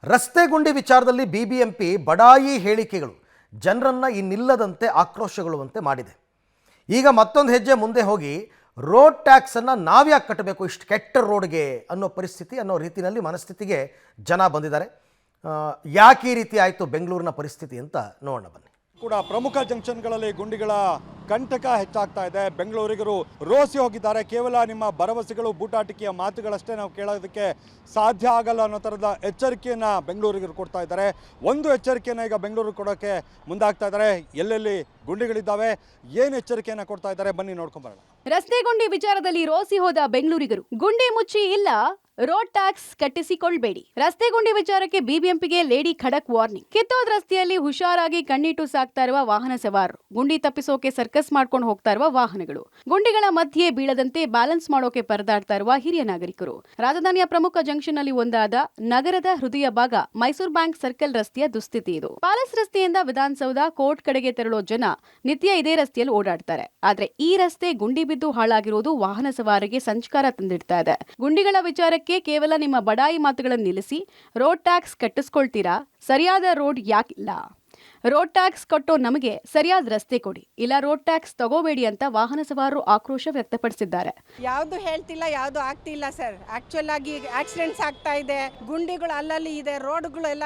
ರಸ್ತೆ ಗುಂಡಿ ವಿಚಾರದಲ್ಲಿ ಬಿಬಿಎಂಪಿ ಬಡಾಯಿ ಹೇಳಿಕೆಗಳು ಜನರನ್ನು ಇನ್ನಿಲ್ಲದಂತೆ ಆಕ್ರೋಶಗೊಳ್ಳುವಂತೆ ಮಾಡಿದೆ. ಈಗ ಮತ್ತೊಂದು ಹೆಜ್ಜೆ ಮುಂದೆ ಹೋಗಿ ರೋಡ್ ಟ್ಯಾಕ್ಸನ್ನು ನಾವ್ಯಾಕೆ ಕಟ್ಟಬೇಕು ಇಷ್ಟು ಕೆಟ್ಟ ರೋಡ್ಗೆ ಅನ್ನೋ ಪರಿಸ್ಥಿತಿ ಅನ್ನೋ ರೀತಿಯಲ್ಲಿ ಮನಸ್ಥಿತಿಗೆ ಜನ ಬಂದಿದ್ದಾರೆ. ಯಾಕೆ ಈ ರೀತಿ ಆಯಿತು ಬೆಂಗಳೂರಿನ ಪರಿಸ್ಥಿತಿ ಅಂತ ನೋಡೋಣ ಬನ್ನಿ. ಕೂಡ ಪ್ರಮುಖ ಜಂಕ್ಷನ್ಗಳಲ್ಲಿ ಗುಂಡಿಗಳ ಕಂಟಕ ಹೆಚ್ಚಾಗ್ತಾ ಇದೆ. ಬೆಂಗಳೂರಿಗರು ರೋಸಿ ಹೋಗಿದ್ದಾರೆ. ಕೇವಲ ನಿಮ್ಮ ಭರವಸೆಗಳು ಬೂಟಾಟಿಕೆಯ ಮಾತುಗಳಷ್ಟೇ ನಾವು ಕೇಳೋದಕ್ಕೆ ಸಾಧ್ಯ ಆಗಲ್ಲ ಅನ್ನೋ ಥರದ ಎಚ್ಚರಿಕೆಯನ್ನು ಬೆಂಗಳೂರಿಗರು ಕೊಡ್ತಾ ಇದ್ದಾರೆ. ಒಂದು ಎಚ್ಚರಿಕೆಯನ್ನು ಈಗ ಬೆಂಗಳೂರು ಕೊಡೋಕ್ಕೆ ಮುಂದಾಗ್ತಾ ಇದ್ದಾರೆ. ಎಲ್ಲೆಲ್ಲಿ ಗುಂಡಿಗಳಿದ್ದಾವೆ, ಏನು ಎಚ್ಚರಿಕೆಯನ್ನು ಕೊಡ್ತಾ ಇದ್ದಾರೆ ಬನ್ನಿ ನೋಡ್ಕೊಂಬರೋಣ. ರಸ್ತೆ ಗುಂಡಿ ವಿಚಾರದಲ್ಲಿ ರೋಸಿ ಹೋದ ಬೆಂಗಳೂರಿಗರು ಗುಂಡಿ ಮುಚ್ಚಿ ಇಲ್ಲ ರೋಡ್ ಟ್ಯಾಕ್ಸ್ ಕಟ್ಟಿಸಿಕೊಳ್ಬೇಡಿ. ರಸ್ತೆ ಗುಂಡಿ ವಿಚಾರಕ್ಕೆ ಬಿಬಿಎಂಪಿಗೆ ಲೇಡಿ ಖಡಕ್ ವಾರ್ನಿಂಗ್. ಕಿತ್ತೋದ್ ರಸ್ತೆಯಲ್ಲಿ ಹುಷಾರಾಗಿ ಕಣ್ಣಿಟ್ಟು ಸಾಕ್ತಾ ಇರುವ ವಾಹನ ಸವಾರರು, ಗುಂಡಿ ತಪ್ಪಿಸೋಕೆ ಸರ್ಕಸ್ ಮಾಡ್ಕೊಂಡು ಹೋಗ್ತಾ ಇರುವ ವಾಹನಗಳು, ಗುಂಡಿಗಳ ಮಧ್ಯೆ ಬೀಳದಂತೆ ಬ್ಯಾಲೆನ್ಸ್ ಮಾಡೋಕೆ ಪರದಾಡ್ತಾ ಇರುವ ಹಿರಿಯ ನಾಗರಿಕರು. ರಾಜಧಾನಿಯ ಪ್ರಮುಖ ಜಂಕ್ಷನ್ ನಲ್ಲಿ ಒಂದಾದ ನಗರದ ಹೃದಯ ಭಾಗ ಮೈಸೂರು ಬ್ಯಾಂಕ್ ಸರ್ಕಲ್ ರಸ್ತೆಯ ದುಸ್ಥಿತಿ ಇದು. ಪ್ಯಾಲೇಸ್ ರಸ್ತೆಯಿಂದ ವಿಧಾನಸೌಧ ಕೋರ್ಟ್ ಕಡೆಗೆ ತೆರಳೋ ಜನ ನಿತ್ಯ ಇದೇ ರಸ್ತೆಯಲ್ಲಿ ಓಡಾಡ್ತಾರೆ. ಆದ್ರೆ ಈ ರಸ್ತೆ ಗುಂಡಿ ಬಿದ್ದು ಹಾಳಾಗಿರೋದು ವಾಹನ ಸವಾರರಿಗೆ ಸಂಚಕಾರ ತಂದಿಡ್ತಾ ಇದೆ. ಗುಂಡಿಗಳ ವಿಚಾರಕ್ಕೆ ಕೇವಲ ನಿಮ್ಮ ಬಡಾಯಿ ಮಾತುಗಳನ್ನು ನಿಲ್ಲಿಸಿ ರೋಡ್ ಟ್ಯಾಕ್ಸ್ ಕಟ್ಟಿಸ್ಕೊಳ್ತೀರಾ? ಸರಿಯಾದ ರೋಡ್ ಯಾಕಿಲ್ಲ? ರೋಡ್ ಟ್ಯಾಕ್ಸ್ ಕಟ್ಟೋ ನಮಗೆ ಸರಿಯಾದ ರಸ್ತೆ ಕೊಡಿ, ಇಲ್ಲ ರೋಡ್ ಟ್ಯಾಕ್ಸ್ ತಗೋಬೇಡಿ ಅಂತ ವಾಹನ ಸವಾರರು ಆಕ್ರೋಶ ವ್ಯಕ್ತಪಡಿಸಿದ್ದಾರೆ. ಯಾವುದು ಹೇಳ್ತಿಲ್ಲ, ಯಾವುದು ಆಗ್ತಿಲ್ಲ ಸರ್. ಆಕ್ಚುಲ್ ಆಗಿ ಆಕ್ಸಿಡೆಂಟ್ಸ್ ಆಗ್ತಾ ಇದೆ, ಗುಂಡಿಗಳು ಅಲ್ಲಲ್ಲಿ ಇದೆ, ರೋಡ್ಗಳು ಎಲ್ಲ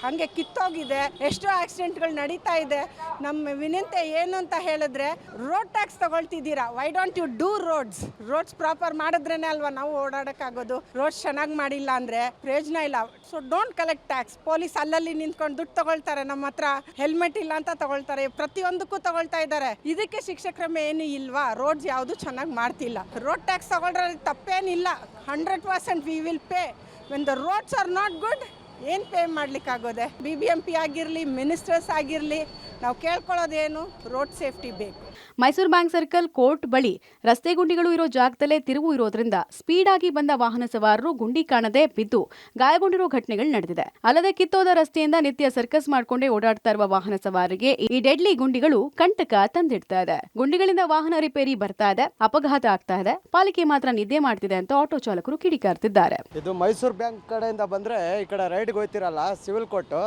ಹಂಗೆ ಕಿತ್ತೋಗಿದೆ, ಎಷ್ಟೋ ಆಕ್ಸಿಡೆಂಟ್ಗಳು ನಡೀತಾ ಇದೆ. ನಮ್ಮ ವಿನಂತಿ ಏನು ಅಂತ ಹೇಳಿದ್ರೆ, ರೋಡ್ ಟ್ಯಾಕ್ಸ್ ತಗೊಳ್ತಿದ್ದೀರಾ, why don't you do roads proper ಮಾಡಿದ್ರೇನೆ ಅಲ್ವಾ ನಾವು ಓಡಾಡಕ್ಕಾಗೋದು. ರೋಡ್ಸ್ ಚೆನ್ನಾಗಿ ಮಾಡಿಲ್ಲ ಅಂದ್ರೆ ಪ್ರಯೋಜನ ಇಲ್ಲ. So don't collect tax. Police ಅಲ್ಲಲ್ಲಿ ನಿಂತ್ಕೊಂಡು ದುಡ್ಡು ತಗೊಳ್ತಾರೆ, ನಮ್ಮ ಹತ್ರ ಹೆಲ್ಮೆಟ್ ಇಲ್ಲ ಅಂತ ತಗೊಳ್ತಾರೆ, ಪ್ರತಿಯೊಂದಕ್ಕೂ ತಗೊಳ್ತಾ ಇದ್ದಾರೆ. ಇದಕ್ಕೆ ಶಿಕ್ಷೆ ಕ್ರಮ ಏನು ಇಲ್ವಾ? ರೋಡ್ಸ್ ಯಾವುದು ಚೆನ್ನಾಗಿ ಮಾಡ್ತಿಲ್ಲ. ರೋಡ್ ಟ್ಯಾಕ್ಸ್ ತಗೊಳ್ರಲ್ಲಿ ತಪ್ಪೇನಿಲ್ಲ. 100% we will pay. When the roads are not good, ಏನು ಪೇ ಮಾಡ್ಲಿಕ್ಕಾಗೋದೆ? BBMP ಆಗಿರಲಿ, ಮಿನಿಸ್ಟರ್ಸ್ ಆಗಿರಲಿ, ನಾವು ಕೇಳ್ಕೊಳ್ಳೋದೇನು? ರೋಡ್ ಸೇಫ್ಟಿ ಬೇಕು. ಮೈಸೂರು ಬ್ಯಾಂಕ್ ಸರ್ಕಲ್ ಕೋರ್ಟ್ ಬಳಿ ರಸ್ತೆ ಗುಂಡಿಗಳು ಇರೋ ಜಾಗದಲ್ಲೇ ತಿರುವು ಇರೋದ್ರಿಂದ ಸ್ಪೀಡ್ ಆಗಿ ಬಂದ ವಾಹನ ಸವಾರರು ಗುಂಡಿ ಕಾಣದೆ ಬಿದ್ದು ಗಾಯಗೊಂಡಿರೋ ಘಟನೆಗಳು ನಡೆದಿದೆ. ಅಲ್ಲದೆ ಕಿತ್ತೋದ ರಸ್ತೆಯಿಂದ ನಿತ್ಯ ಸರ್ಕಸ್ ಮಾಡ್ಕೊಂಡೇ ಓಡಾಡ್ತಾ ಇರುವ ವಾಹನ ಸವಾರರಿಗೆ ಈ ಡೆಡ್ಲಿ ಗುಂಡಿಗಳು ಕಂಟಕ ತಂದಿಡ್ತಾ ಇದೆ. ಗುಂಡಿಗಳಿಂದ ವಾಹನ ರಿಪೇರಿ ಬರ್ತಾ ಇದೆ, ಅಪಘಾತ ಆಗ್ತಾ ಇದೆ, ಪಾಲಿಕೆ ಮಾತ್ರ ನಿದ್ದೆ ಮಾಡ್ತಿದೆ ಅಂತ ಆಟೋ ಚಾಲಕರು ಕಿಡಿಕಾರ್ತಿದ್ದಾರೆ. ಇದು ಮೈಸೂರು ಬ್ಯಾಂಕ್ ಕಡೆಯಿಂದ ಬಂದ್ರೆ ಈ ಕಡೆ ರೈಡ್ಗೆ ಹೋಗ್ತಿರಲ್ಲ ಸಿವಿಲ್ ಕೋರ್ಟ್,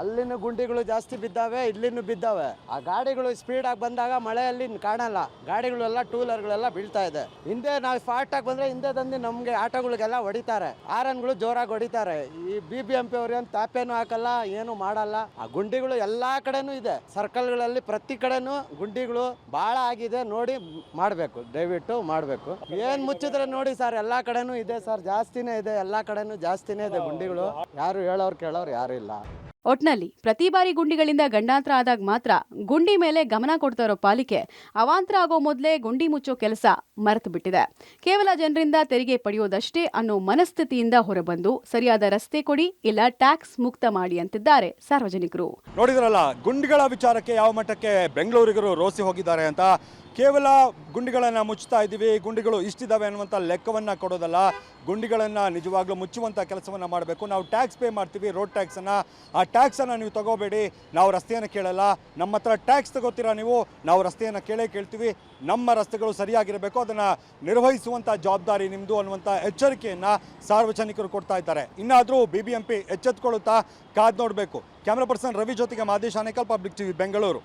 ಅಲ್ಲಿನ ಗುಂಡಿಗಳು ಜಾಸ್ತಿ ಬಿದ್ದಾವೆ, ಇಲ್ಲಿನೂ ಬಿದ್ದಾವೆ. ಆ ಗಾಡಿಗಳು ಸ್ಪೀಡ್ ಆಗಿ ಬಂದಾಗ ಮಳೆಯಲ್ಲಿ ಕಾಣಲ್ಲ, ಗಾಡಿಗಳೆಲ್ಲ ಟೂ ವೀಲರ್ಗಳೆಲ್ಲ ಬೀಳ್ತಾ ಇದೆ. ಹಿಂದೆ ನಾವು ಫಾಸ್ಟ್ ಆಗಿ ಬಂದ್ರೆ ಹಿಂದೆ ತಂದು ನಮ್ಗೆ ಆಟೋಗಳಿಗೆಲ್ಲ ಹೊಡಿತಾರೆ, ಆರನ್ಗಳು ಜೋರಾಗಿ ಹೊಡಿತಾರೆ. ಈ BBMP ಅವ್ರು ಏನು ತಾಪೇನು ಹಾಕಲ್ಲ, ಏನು ಮಾಡಲ್ಲ. ಆ ಗುಂಡಿಗಳು ಎಲ್ಲಾ ಕಡೆನೂ ಇದೆ, ಸರ್ಕಲ್ಗಳಲ್ಲಿ ಪ್ರತಿ ಕಡೆನೂ ಗುಂಡಿಗಳು ಬಹಳ ಆಗಿದೆ. ನೋಡಿ ಮಾಡ್ಬೇಕು, ದಯವಿಟ್ಟು ಮಾಡ್ಬೇಕು. ಏನ್ ಮುಚ್ಚಿದ್ರೆ ನೋಡಿ ಸರ್, ಎಲ್ಲಾ ಕಡೆನೂ ಇದೆ ಸರ್, ಜಾಸ್ತಿನೇ ಇದೆ, ಎಲ್ಲಾ ಕಡೆನೂ ಜಾಸ್ತಿನೇ ಇದೆ ಗುಂಡಿಗಳು. ಯಾರು ಹೇಳೋರು ಕೇಳೋರು ಯಾರು ಇಲ್ಲ. ಒಟ್ನಲ್ಲಿ ಪ್ರತಿ ಬಾರಿ ಗುಂಡಿಗಳಿಂದ ಗಂಡಾಂತರ ಆದಾಗ ಮಾತ್ರ ಗುಂಡಿ ಮೇಲೆ ಗಮನ ಕೊಡ್ತಾ ಇರೋ ಪಾಲಿಕೆ ಅವಾಂತರ ಆಗೋ ಮೊದಲೇ ಗುಂಡಿ ಮುಚ್ಚೋ ಕೆಲಸ ಮರೆತು ಬಿಟ್ಟಿದೆ. ಕೇವಲ ಜನರಿಂದ ತೆರಿಗೆ ಪಡೆಯೋದಷ್ಟೇ ಅನ್ನೋ ಮನಸ್ಥಿತಿಯಿಂದ ಹೊರಬಂದು ಸರಿಯಾದ ರಸ್ತೆ ಕೊಡಿ, ಇಲ್ಲ ಟ್ಯಾಕ್ಸ್ ಮುಕ್ತ ಮಾಡಿ ಅಂತಿದ್ದಾರೆ ಸಾರ್ವಜನಿಕರು. ನೋಡಿದ್ರಲ್ಲ, ಗುಂಡಿಗಳ ವಿಚಾರಕ್ಕೆ ಯಾವ ಮಟ್ಟಕ್ಕೆ ಬೆಂಗಳೂರಿಗರು ರೋಸಿ ಹೋಗಿದ್ದಾರೆ ಅಂತ. ಕೇವಲ ಗುಂಡಿಗಳನ್ನು ಮುಚ್ಚುತ್ತಾ ಇದ್ದೀವಿ, ಗುಂಡಿಗಳು ಇಷ್ಟಿದ್ದಾವೆ ಅನ್ನುವಂಥ ಲೆಕ್ಕವನ್ನು ಕೊಡೋದಲ್ಲ, ಗುಂಡಿಗಳನ್ನು ನಿಜವಾಗ್ಲೂ ಮುಚ್ಚುವಂಥ ಕೆಲಸವನ್ನು ಮಾಡಬೇಕು. ನಾವು ಟ್ಯಾಕ್ಸ್ ಪೇ ಮಾಡ್ತೀವಿ, ರೋಡ್ ಟ್ಯಾಕ್ಸನ್ನು. ಆ ಟ್ಯಾಕ್ಸನ್ನು ನೀವು ತಗೋಬೇಡಿ, ನಾವು ರಸ್ತೆಯನ್ನು ಕೇಳಲ್ಲ. ನಮ್ಮ ಹತ್ರ ಟ್ಯಾಕ್ಸ್ ತಗೋತೀರಾ ನೀವು, ನಾವು ರಸ್ತೆಯನ್ನು ಕೇಳ್ತೀವಿ. ನಮ್ಮ ರಸ್ತೆಗಳು ಸರಿಯಾಗಿರಬೇಕು, ಅದನ್ನು ನಿರ್ವಹಿಸುವಂಥ ಜವಾಬ್ದಾರಿ ನಿಮ್ಮದು ಅನ್ನುವಂಥ ಎಚ್ಚರಿಕೆಯನ್ನು ಸಾರ್ವಜನಿಕರು ಕೊಡ್ತಾ ಇದ್ದಾರೆ. ಇನ್ನಾದರೂ BBMP ಎಚ್ಚೆತ್ತುಕೊಳ್ಳುತ್ತಾ ಕಾದು ನೋಡಬೇಕು. ಕ್ಯಾಮ್ರಾ ಪರ್ಸನ್ ರವಿ ಜೊತೆಗೆ ಮಾದೇಶ್ ಆನೇಕಲ್, ಪಬ್ಲಿಕ್ TV, ಬೆಂಗಳೂರು.